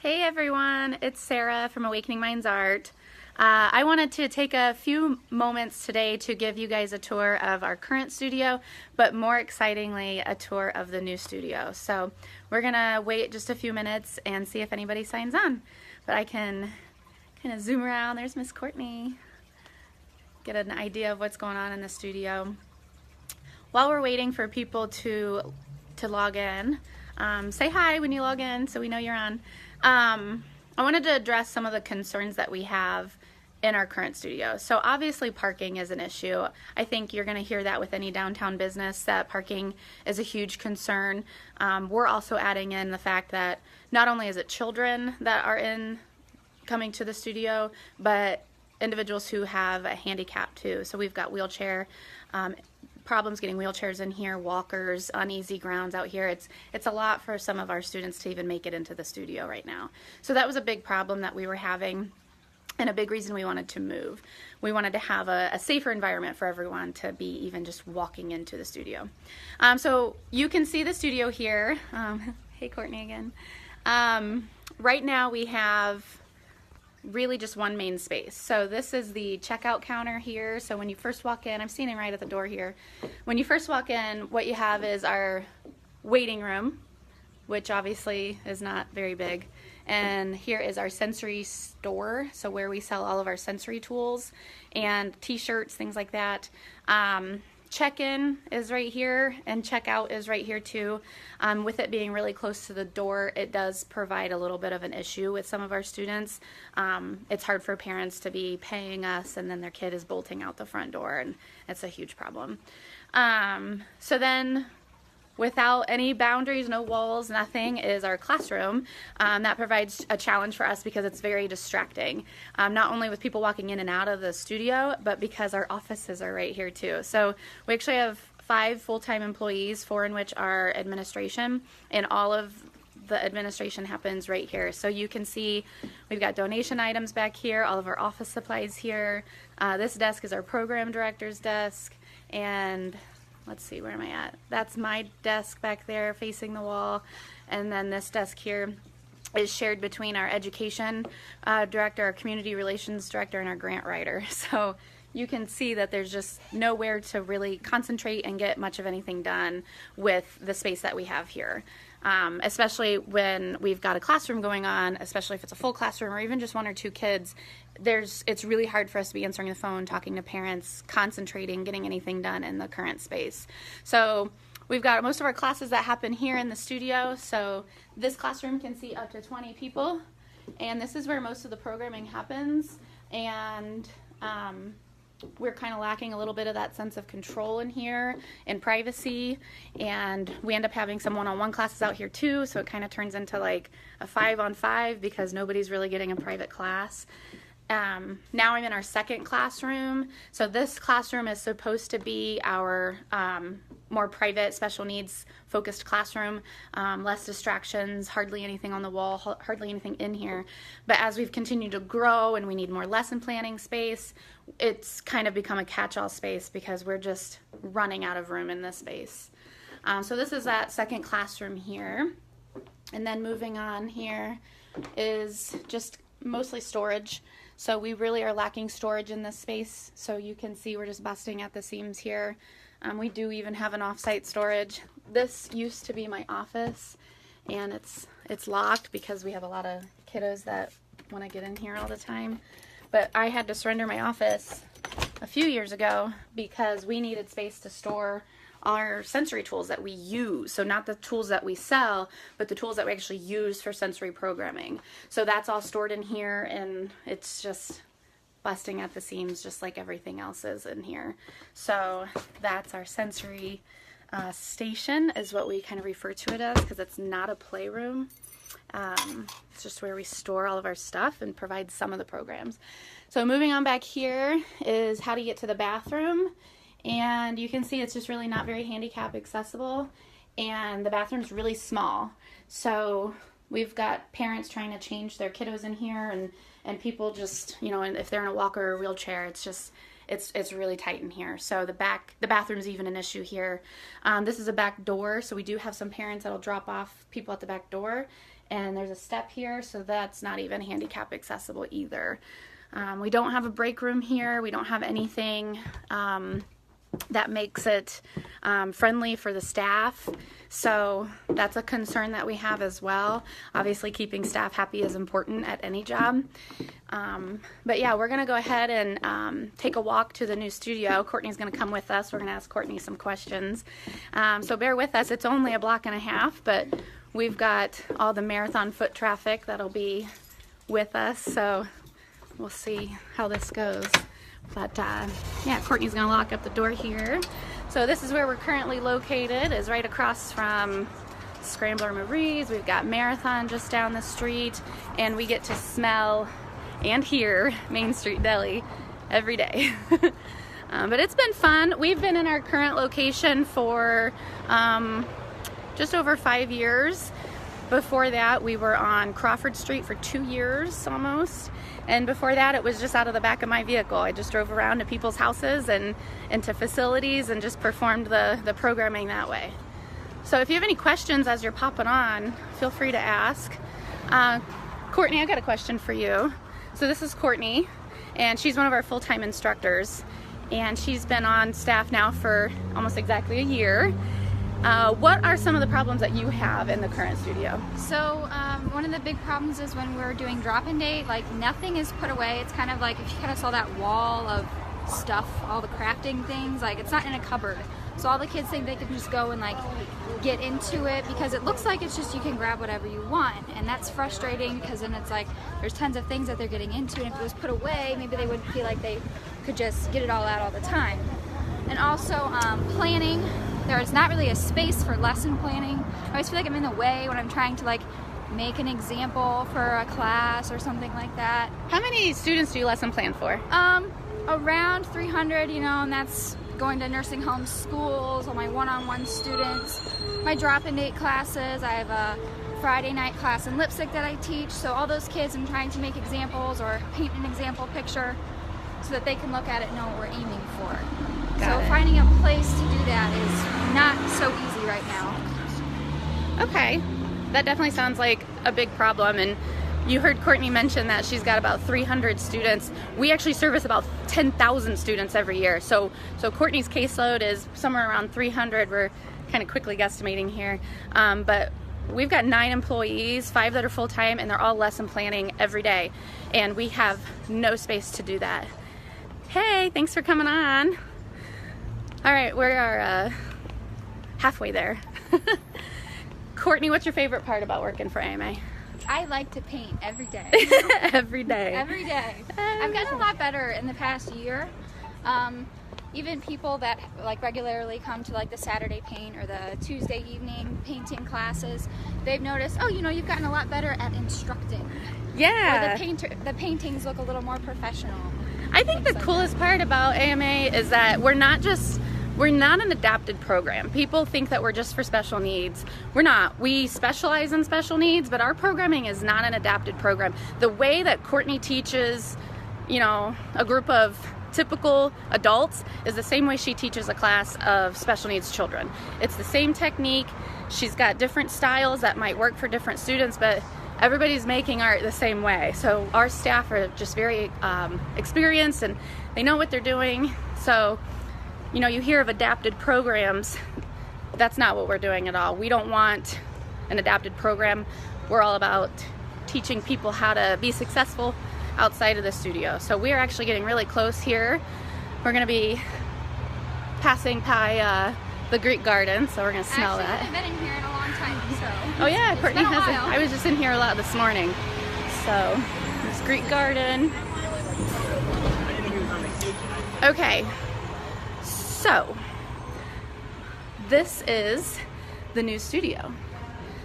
Hey everyone, it's Sarah from Awakening Minds Art. I wanted to take a few moments today to give you guys a tour of our current studio, but more excitingly, a tour of the new studio. So we're gonna wait just a few minutes and see if anybody signs on. But I can kind of zoom around. There's Miss Courtney. Get an idea of what's going on in the studio. While we're waiting for people to log in, say hi when you log in so we know you're on. I wanted to address some of the concerns that we have in our current studio. So obviously parking is an issue. I think you're going to hear that with any downtown business, that parking is a huge concern. We're also adding in the fact that not only is it children that are coming to the studio, but individuals who have a handicap too. So we've got wheelchair problems getting wheelchairs in here, walkers, uneasy grounds out here. It's a lot for some of our students to even make it into the studio right now. So that was a big problem that we were having, and a big reason we wanted to move. We wanted to have a safer environment for everyone to be even just walking into the studio. So you can see the studio here. Hey Courtney again. Right now we have really just one main space. So this is the checkout counter here. So when you first walk in, I'm standing right at the door here. When you first walk in, what you have is our waiting room, which obviously is not very big. And here is our sensory store, so where we sell all of our sensory tools and t-shirts, things like that. Check-in is right here, and check-out is right here too. With it being really close to the door, it does provide a little bit of an issue with some of our students. It's hard for parents to be paying us and then their kid is bolting out the front door, and it's a huge problem. So then, without any boundaries, no walls, nothing, is our classroom. That provides a challenge for us because it's very distracting. Not only with people walking in and out of the studio, but because our offices are right here too. So we actually have 5 full-time employees, 4 in which are administration, and all of the administration happens right here. So you can see we've got donation items back here, all of our office supplies here. This desk is our program director's desk, and let's see, where am I at? That's my desk back there facing the wall. And then this desk here is shared between our education director, our community relations director, and our grant writer. So you can see that there's just nowhere to really concentrate and get much of anything done with the space that we have here. Especially when we've got a classroom going on, especially if it's a full classroom or even just 1 or 2 kids, it's really hard for us to be answering the phone, talking to parents, concentrating, getting anything done in the current space. So we've got most of our classes that happen here in the studio. So this classroom can seat up to 20 people, and this is where most of the programming happens. And we're kind of lacking a little bit of that sense of control in here and privacy, and we end up having some one-on-one classes out here too, so it kind of turns into like a 5-on-5 because nobody's really getting a private class. Now I'm in our second classroom. So this classroom is supposed to be our more private, special needs focused classroom, less distractions, hardly anything on the wall, hardly anything in here. But as we've continued to grow and we need more lesson planning space, it's kind of become a catch-all space because we're just running out of room in this space. So this is that second classroom here. And then moving on here is just mostly storage. So we really are lacking storage in this space. So you can see we're just busting at the seams here. We do even have an off-site storage. This used to be my office, and it's locked because we have a lot of kiddos that want to get in here all the time. But I had to surrender my office a few years ago because we needed space to store our sensory tools that we use. So not the tools that we sell, but the tools that we actually use for sensory programming. So that's all stored in here, and it's just busting at the seams just like everything else is in here. So that's our sensory station is what we kind of refer to it as, because it's not a playroom. It's just where we store all of our stuff and provide some of the programs. So moving on back here is how to get to the bathroom. And you can see it's just really not very handicap accessible, and the bathroom's really small. So we've got parents trying to change their kiddos in here, and people just, you know, and if they're in a walker or a wheelchair, it's it's really tight in here. So the bathroom's even an issue here. This is a back door, so we do have some parents that'll drop off people at the back door, and there's a step here, so that's not even handicap accessible either. We don't have a break room here. We don't have anything that makes it friendly for the staff. So that's a concern that we have as well. Obviously, keeping staff happy is important at any job. But yeah, we're going to go ahead and take a walk to the new studio. Courtney's going to come with us. We're going to ask Courtney some questions. So bear with us. It's only a block and a half, but we've got all the marathon foot traffic that'll be with us. So we'll see how this goes. But yeah, Courtney's gonna lock up the door here. So this is where we're currently located, is right across from Scrambler Marie's. We've got Marathon just down the street, and we get to smell and hear Main Street Deli every day. But it's been fun. We've been in our current location for just over 5 years. Before that, we were on Crawford Street for 2 years almost. And before that, it was just out of the back of my vehicle. I just drove around to people's houses and into facilities and just performed the programming that way. So if you have any questions as you're popping on, feel free to ask. Courtney, I got a question for you. So this is Courtney, and she's one of our full-time instructors. And she's been on staff now for almost exactly a year. What are some of the problems that you have in the current studio? So one of the big problems is when we're doing drop-in day, like nothing is put away. It's kind of like if you kind of saw that wall of stuff, all the crafting things, like it's not in a cupboard. So all the kids think they can just go and like get into it because it looks like it's just you can grab whatever you want, and that's frustrating because then it's like there's tons of things that they're getting into, and if it was put away, maybe they would feel like they could just get it all out all the time. And also planning. There's not really a space for lesson planning. I always feel like I'm in the way when I'm trying to like make an example for a class or something like that. How many students do you lesson plan for? Around 300, you know, and that's going to nursing homes, schools, all my one-on-one students, my drop-in date classes. I have a Friday night class in lipstick that I teach, so all those kids I'm trying to make examples or paint an example picture so that they can look at it and know what we're aiming for. So finding a place to do that is not so easy right now. Okay, that definitely sounds like a big problem. And you heard Courtney mention that she's got about 300 students. We actually service about 10,000 students every year. So Courtney's caseload is somewhere around 300. We're kind of quickly guesstimating here. But we've got 9 employees, 5 that are full-time, and they're all lesson planning every day. And we have no space to do that. Hey, thanks for coming on. All right, we are halfway there. Courtney, what's your favorite part about working for AMA? I like to paint every day. Every day. Every day. I've gotten a lot better in the past year. Even people that like regularly come to like the Saturday paint or the Tuesday evening painting classes, they've noticed, oh, you know, you've gotten a lot better at instructing. Yeah. Or the paintings look a little more professional. I think the coolest part about AMA is that we're not an adapted program. People think that we're just for special needs. We're not. We specialize in special needs, but our programming is not an adapted program. The way that Courtney teaches, you know, a group of typical adults is the same way she teaches a class of special needs children. It's the same technique. She's got different styles that might work for different students, but everybody's making art the same way. So our staff are just very experienced, and they know what they're doing. So, you know, you hear of adapted programs. That's not what we're doing at all. We don't want an adapted program. We're all about teaching people how to be successful outside of the studio. So we're actually getting really close here. We're going to be passing by the Greek Garden, so we're going to smell that. I haven't been in here in a long time, so. Oh yeah, Courtney hasn't. I was just in here a lot this morning. So, this Greek Garden. Okay, so this is the new studio.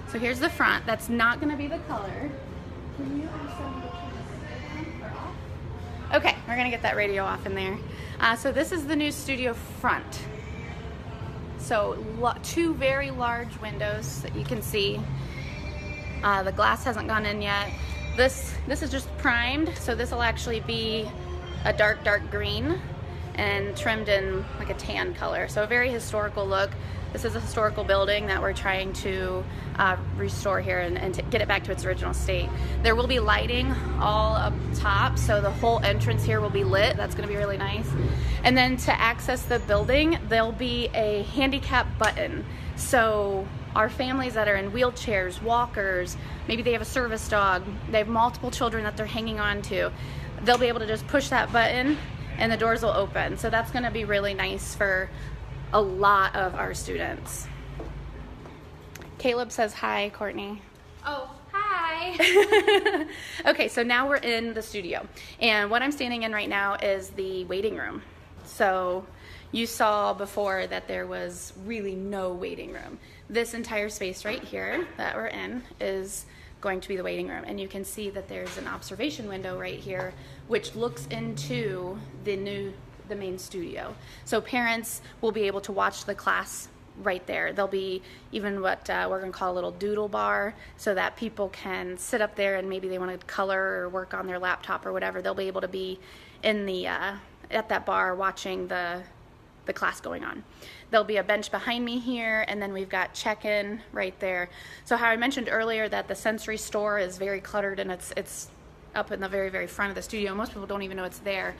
So here's the front. That's not going to be the color. Can you okay, we're going to get that radio off in there. So this is the new studio front. So 2 very large windows that you can see. The glass hasn't gone in yet. This is just primed, so this will actually be a dark green. and trimmed in like a tan color. So a very historical look. This is a historical building that we're trying to restore here and to get it back to its original state. There will be lighting all up top, so the whole entrance here will be lit. That's going to be really nice. And then to access the building, there'll be a handicap button. So our families that are in wheelchairs, walkers, maybe they have a service dog, they have multiple children that they're hanging on to, they'll be able to just push that button and the doors will open. So that's going to be really nice for a lot of our students. Caleb says hi, Courtney. Oh, hi. Okay, so now we're in the studio, and what I'm standing in right now is the waiting room. So you saw before that there was really no waiting room. This entire space right here that we're in is going to be the waiting room, and you can see that there's an observation window right here which looks into the main studio. So parents will be able to watch the class right there. There'll be even what we're going to call a little doodle bar, so that people can sit up there and maybe they want to color or work on their laptop or whatever. They'll be able to be in the at that bar watching the class going on. There'll be a bench behind me here, and then we've got check-in right there. So how I mentioned earlier that the sensory store is very cluttered and it's up in the very, very front of the studio. Most people don't even know it's there.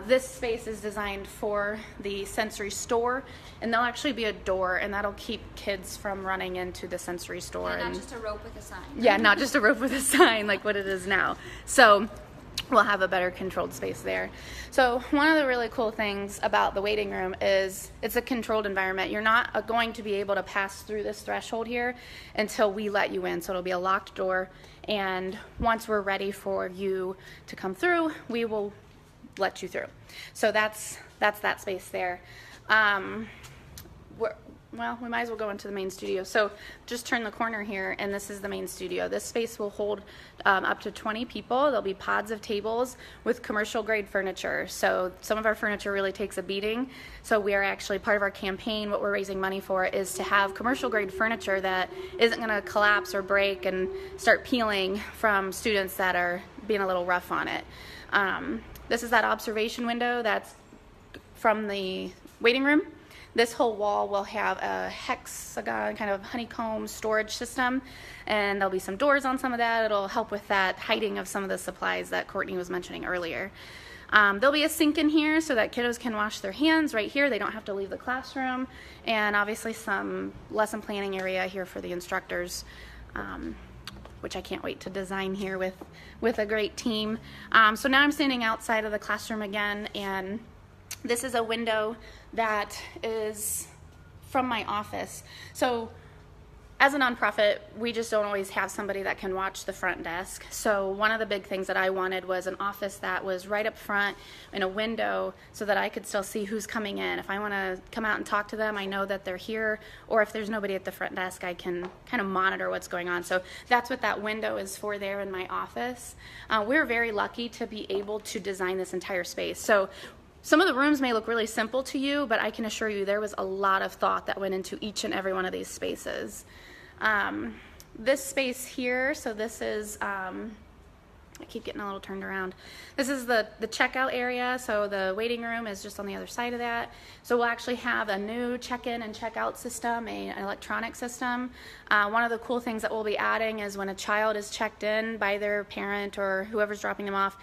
This space is designed for the sensory store, and there'll actually be a door, and that'll keep kids from running into the sensory store. And not just a rope with a sign. Yeah, not just a rope with a sign like what it is now. So we'll have a better controlled space there. So one of the really cool things about the waiting room is it's a controlled environment. You're not going to be able to pass through this threshold here until we let you in. So it'll be a locked door, and once we're ready for you to come through, we will let you through. So that's that space there. Well, we might as well go into the main studio. So just turn the corner here, and this is the main studio. This space will hold up to 20 people. There'll be pods of tables with commercial grade furniture. So some of our furniture really takes a beating. So we are actually, part of our campaign, what we're raising money for is to have commercial grade furniture that isn't going to collapse or break and start peeling from students that are being a little rough on it. This is that observation window that's from the waiting room. This whole wall will have a hexagon, kind of honeycomb storage system, and there'll be some doors on some of that. It'll help with that hiding of some of the supplies that Courtney was mentioning earlier. There'll be a sink in here so that kiddos can wash their hands right here. They don't have to leave the classroom, and obviously some lesson planning area here for the instructors, which I can't wait to design here with a great team. So now I'm standing outside of the classroom again, and this is a window that is from my office. So as a nonprofit, we just don't always have somebody that can watch the front desk. So one of the big things that I wanted was an office that was right up front in a window so that I could still see who's coming in. If I want to come out and talk to them, I know that they're here, or if there's nobody at the front desk, I can kind of monitor what's going on. So that's what that window is for there in my office. We're very lucky to be able to design this entire space. So some of the rooms may look really simple to you, but I can assure you there was a lot of thought that went into each and every one of these spaces. This space here, so this is, I keep getting a little turned around. This is the checkout area, so the waiting room is just on the other side of that. So we'll actually have a new check-in and check-out system, an electronic system. One of the cool things that we'll be adding is when a child is checked in by their parent or whoever's dropping them off,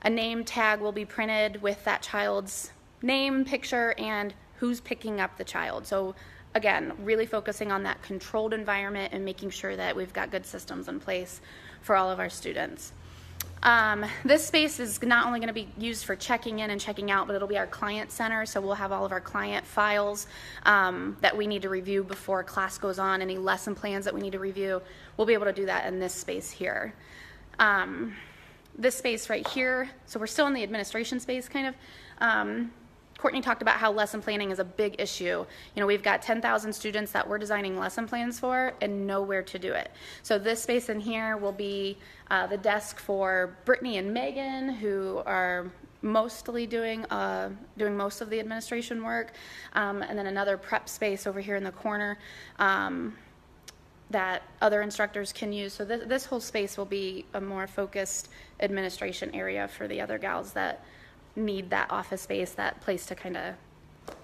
a name tag will be printed with that child's name, picture, and who's picking up the child. So again, really focusing on that controlled environment and making sure that we've got good systems in place for all of our students. This space is not only going to be used for checking in and checking out, but it'll be our client center. So we'll have all of our client files that we need to review before class goes on, any lesson plans that we need to review. We'll be able to do that in this space here. This space right here, so we're still in the administration space kind of. Courtney talked about how lesson planning is a big issue. You know, we've got 10,000 students that we're designing lesson plans for and nowhere to do it. So this space in here will be the desk for Brittany and Megan, who are mostly doing most of the administration work, and then another prep space over here in the corner that other instructors can use. So this whole space will be a more focused administration area for the other gals that need that office space, that place to kind of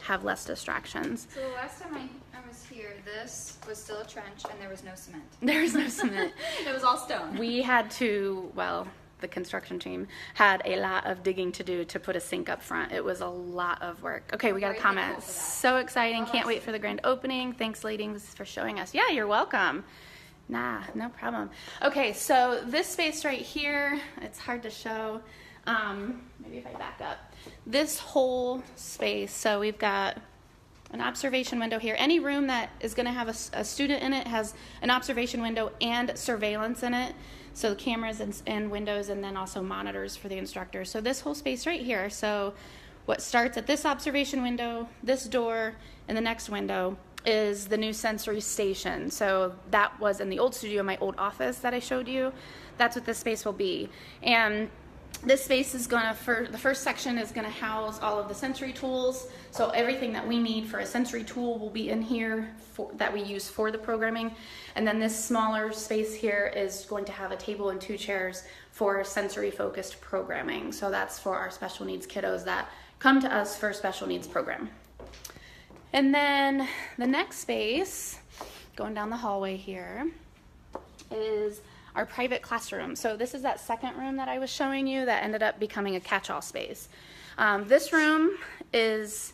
have less distractions. So the last time I was here, this was still a trench and there was no cement. There's no cement. It was all stone. We had to, well, the construction team had a lot of digging to do to put a sink up front. It was a lot of work. Okay, we got a Very comment. thankful for that. So exciting. Can't wait for the grand opening. Thanks, ladies, for showing us. Yeah, you're welcome. Nah, no problem. Okay, so this space right here, it's hard to show. Maybe if I back up. This whole space, so we've got an observation window here. Any room that is going to have a student in it has an observation window and surveillance in it. So cameras and windows, and then also monitors for the instructor. So this whole space right here. So what starts at this observation window, this door, and the next window is the new sensory station. So that was in the old studio, my old office that I showed you. That's what this space will be. And this space is going to, the first section is going to house all of the sensory tools. So everything that we need for a sensory tool will be in here that we use for the programming. And then this smaller space here is going to have a table and 2 chairs for sensory focused programming. So that's for our special needs kiddos that come to us for special needs program. And then the next space, going down the hallway here, is our private classroom. So this is that second room that I was showing you that ended up becoming a catch-all space. This room is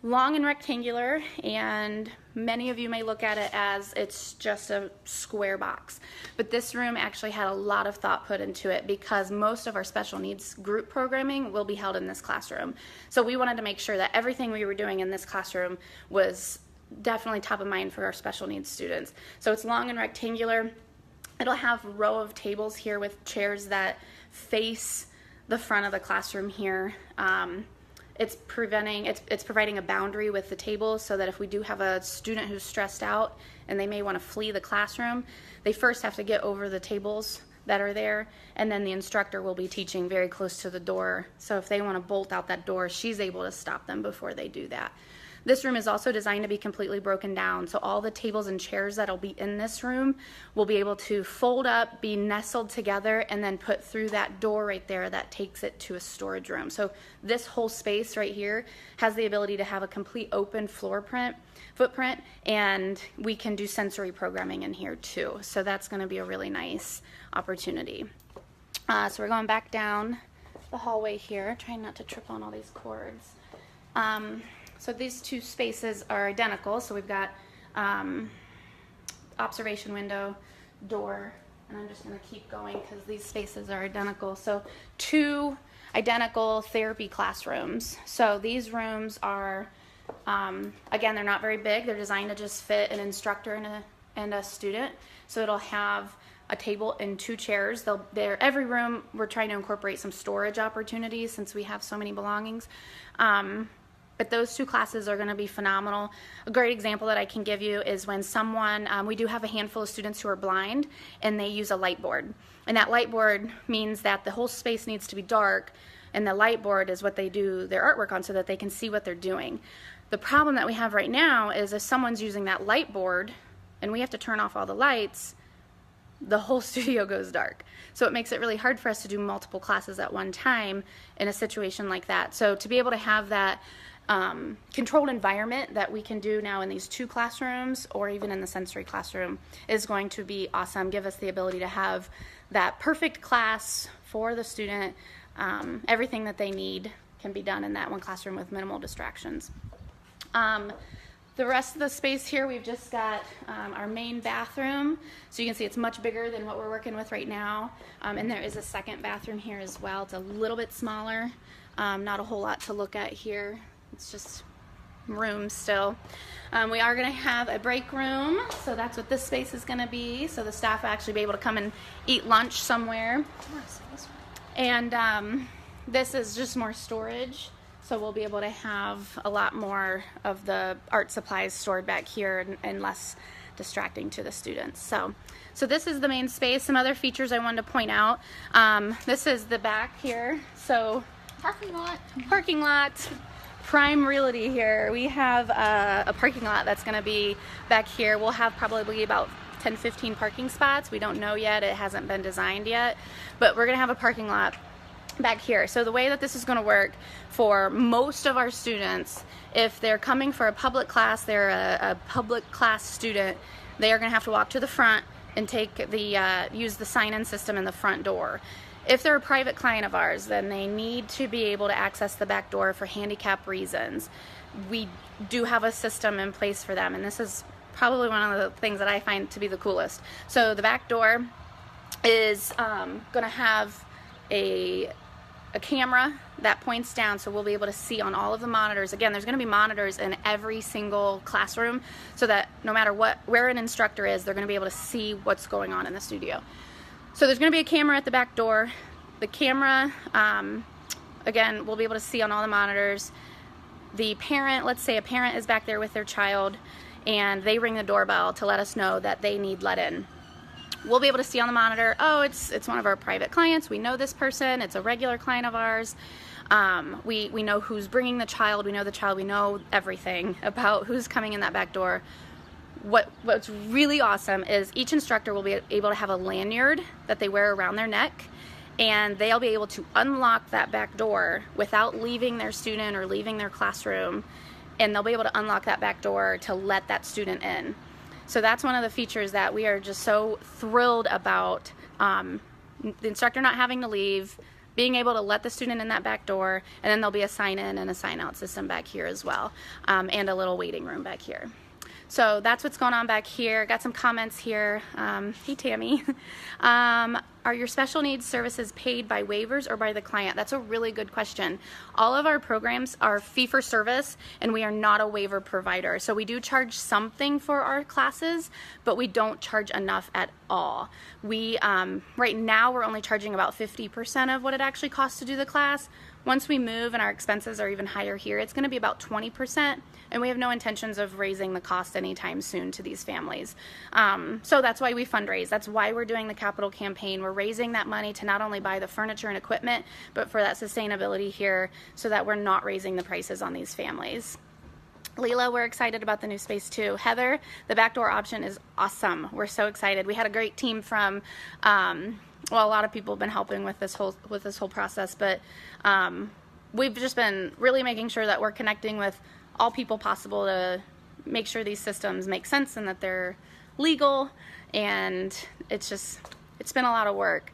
long and rectangular, and many of you may look at it as it's just a square box. But this room actually had a lot of thought put into it because most of our special needs group programming will be held in this classroom. So we wanted to make sure that everything we were doing in this classroom was definitely top of mind for our special needs students. So it's long and rectangular. It'll have a row of tables here with chairs that face the front of the classroom here. It's providing a boundary with the tables so that if we do have a student who's stressed out and they may want to flee the classroom, they first have to get over the tables that are there, and then the instructor will be teaching very close to the door. So if they want to bolt out that door, she's able to stop them before they do that. This room is also designed to be completely broken down, so all the tables and chairs that'll be in this room will be able to fold up, be nestled together, and then put through that door right there that takes it to a storage room. So this whole space right here has the ability to have a complete open footprint, and we can do sensory programming in here too. So that's going to be a really nice opportunity. So we're going back down the hallway here, trying not to trip on all these cords. So these 2 spaces are identical. So we've got observation window, door, and I'm just going to keep going because these spaces are identical. So 2 identical therapy classrooms. So these rooms are, again, they're not very big. They're designed to just fit an instructor and a student. So it'll have a table and 2 chairs. Every room, we're trying to incorporate some storage opportunities since we have so many belongings. But those 2 classes are going to be phenomenal. A great example that I can give you is when someone, we do have a handful of students who are blind, and they use a light board. And that light board means that the whole space needs to be dark, and the light board is what they do their artwork on so that they can see what they're doing. The problem that we have right now is if someone's using that light board, and we have to turn off all the lights, the whole studio goes dark. So it makes it really hard for us to do multiple classes at one time in a situation like that. So to be able to have that controlled environment that we can do now in these 2 classrooms or even in the sensory classroom is going to be awesome. Give us the ability to have that perfect class for the student. Everything that they need can be done in that one classroom with minimal distractions. The rest of the space here, we've just got our main bathroom. So you can see it's much bigger than what we're working with right now. And there is a second bathroom here as well. It's a little bit smaller. Not a whole lot to look at here. It's just room still. We are going to have a break room, so that's what this space is going to be. So the staff will actually be able to come and eat lunch somewhere. And this is just more storage, so we'll be able to have a lot more of the art supplies stored back here and less distracting to the students. So this is the main space. Some other features I wanted to point out. This is the back here. So Parking lot. Parking lot. Prime Realty here. We have a parking lot that's going to be back here. We'll have probably about 10-15 parking spots. We don't know yet. It hasn't been designed yet. But we're going to have a parking lot. back here. So the way that this is going to work for most of our students, if they're coming for a public class, they're a public class student, they are going to have to walk to the front and take the use the sign-in system in the front door. If they're a private client of ours, then they need to be able to access the back door for handicap reasons. We do have a system in place for them, and this is probably one of the things that I find to be the coolest. So the back door is going to have a camera that points down, so we'll be able to see on all of the monitors. Again, there's going to be monitors in every single classroom, so that no matter where an instructor is, they're going to be able to see what's going on in the studio. So there's going to be a camera at the back door. The camera, again, we'll be able to see on all the monitors. The parent, let's say a parent is back there with their child, and they ring the doorbell to let us know that they need let in. We'll be able to see on the monitor, oh, it's one of our private clients. We know this person. It's a regular client of ours. We know who's bringing the child. We know the child. We know everything about who's coming in that back door. What's really awesome is each instructor will be able to have a lanyard that they wear around their neck, and they'll be able to unlock that back door without leaving their student or leaving their classroom, and they'll be able to unlock that back door to let that student in. So that's one of the features that we are just so thrilled about, the instructor not having to leave, being able to let the student in that back door, and then there'll be a sign-in and a sign-out system back here as well, and a little waiting room back here. So that's what's going on back here. Got some comments here. Hey, Tammy. Are your special needs services paid by waivers or by the client? That's a really good question. All of our programs are fee for service, and we are not a waiver provider. So we do charge something for our classes, but we don't charge enough at all. We, right now, we're only charging about 50% of what it actually costs to do the class. Once we move and our expenses are even higher here, it's going to be about 20%, and we have no intentions of raising the cost anytime soon to these families. So that's why we fundraise. That's why we're doing the capital campaign. We're raising that money to not only buy the furniture and equipment, but for that sustainability here, so that we're not raising the prices on these families. Leela, we're excited about the new space too. Heather, the back door option is awesome. We're so excited. We had a great team from, well, a lot of people have been helping with this whole process, but we've just been really making sure that we're connecting with all people possible to make sure these systems make sense and that they're legal, and it's been a lot of work.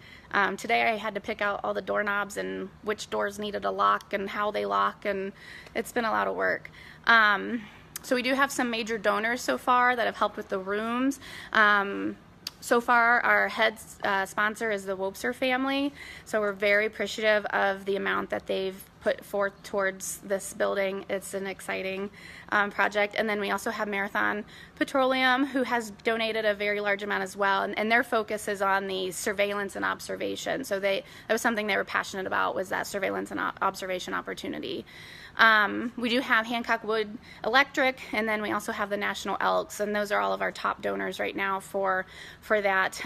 Today I had to pick out all the doorknobs and which doors needed a lock and how they lock, and it's been a lot of work. So we do have some major donors so far that have helped with the rooms. So far, our head sponsor is the Wobser family, so we're very appreciative of the amount that they've put forth towards this building. It's an exciting project. And then we also have Marathon Petroleum, who has donated a very large amount as well, and their focus is on the surveillance and observation. So that was something they were passionate about, was that surveillance and observation opportunity. We do have Hancock Wood Electric, and then we also have the National Elks, and those are all of our top donors right now for that.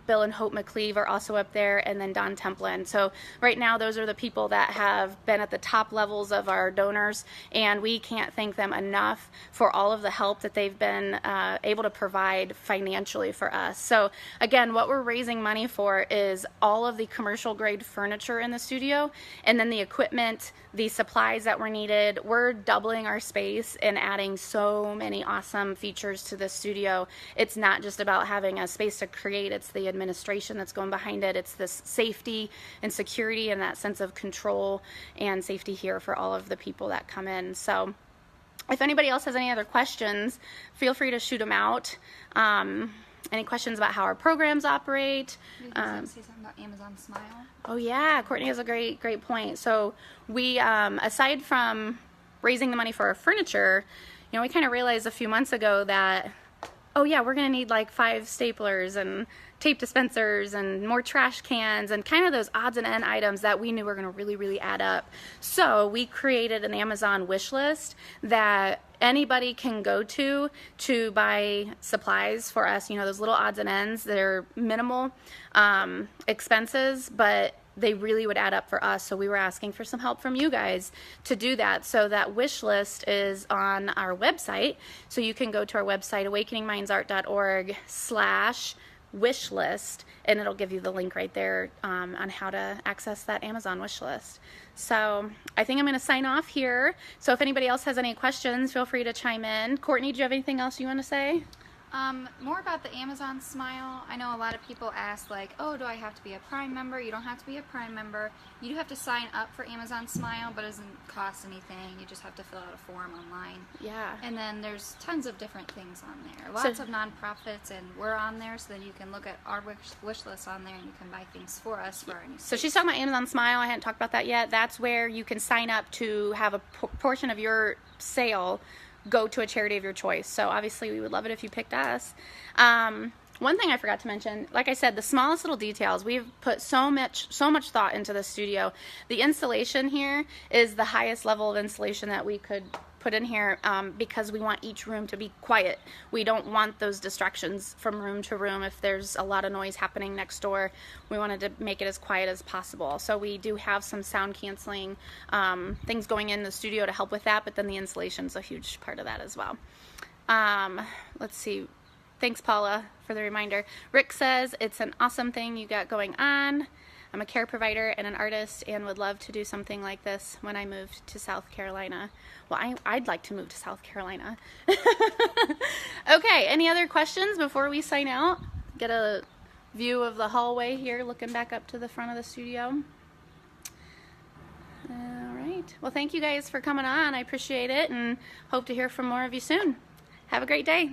Bill and Hope McCleve are also up there, and then Don Templin. So right now those are the people that have been at the top levels of our donors, and we can't thank them enough for all of the help that they've been able to provide financially for us. So again, what we're raising money for is all of the commercial grade furniture in the studio, and then the equipment, the supplies that were needed. We're doubling our space and adding so many awesome features to the studio. It's not just about having a space to create, it's the administration that's going behind it. It's this safety and security and that sense of control and safety here for all of the people that come in. So if anybody else has any other questions, feel free to shoot them out. Any questions about how our programs operate? Say something about Amazon Smile. Oh yeah, Courtney has a great point. So we, aside from raising the money for our furniture, you know, we kind of realized a few months ago that, oh yeah, we're gonna need like 5 staplers and tape dispensers and more trash cans and kind of those odds and end items that we knew were gonna really add up. So we created an Amazon wish list that anybody can go to buy supplies for us. You know, those little odds and ends, they're minimal expenses, but they really would add up for us. So we were asking for some help from you guys to do that. So that wish list is on our website. So you can go to our website, awakeningmindsart.org/wish wish list, and it'll give you the link right there on how to access that Amazon wish list. So I think I'm going to sign off here. So if anybody else has any questions, feel free to chime in. Courtney, do you have anything else you want to say? More about the Amazon Smile. I know a lot of people ask, like, oh, do I have to be a Prime member? You don't have to be a Prime member. You do have to sign up for Amazon Smile, but it doesn't cost anything. You just have to fill out a form online. Yeah. And then there's tons of different things on there. Lots of nonprofits, and we're on there, so then you can look at our wish list on there, and you can buy things for us for our new So she's talking about Amazon Smile. I hadn't talked about that yet. That's where you can sign up to have a portion of your sale go to a charity of your choice. So obviously we would love it if you picked us. One thing I forgot to mention, like I said, the smallest little details. We've put so much thought into the studio. The installation here is the highest level of installation that we could put in here because we want each room to be quiet. We don't want those distractions from room to room. If there's a lot of noise happening next door, we wanted to make it as quiet as possible. So we do have some sound canceling things going in the studio to help with that, but then the installation is a huge part of that as well. Let's see. Thanks, Paula, for the reminder. Rick says, it's an awesome thing you got going on. I'm a care provider and an artist and would love to do something like this when I moved to South Carolina. Well, I'd like to move to South Carolina. Okay, any other questions before we sign out? Get a view of the hallway here, looking back up to the front of the studio. All right. Well, thank you guys for coming on. I appreciate it and hope to hear from more of you soon. Have a great day.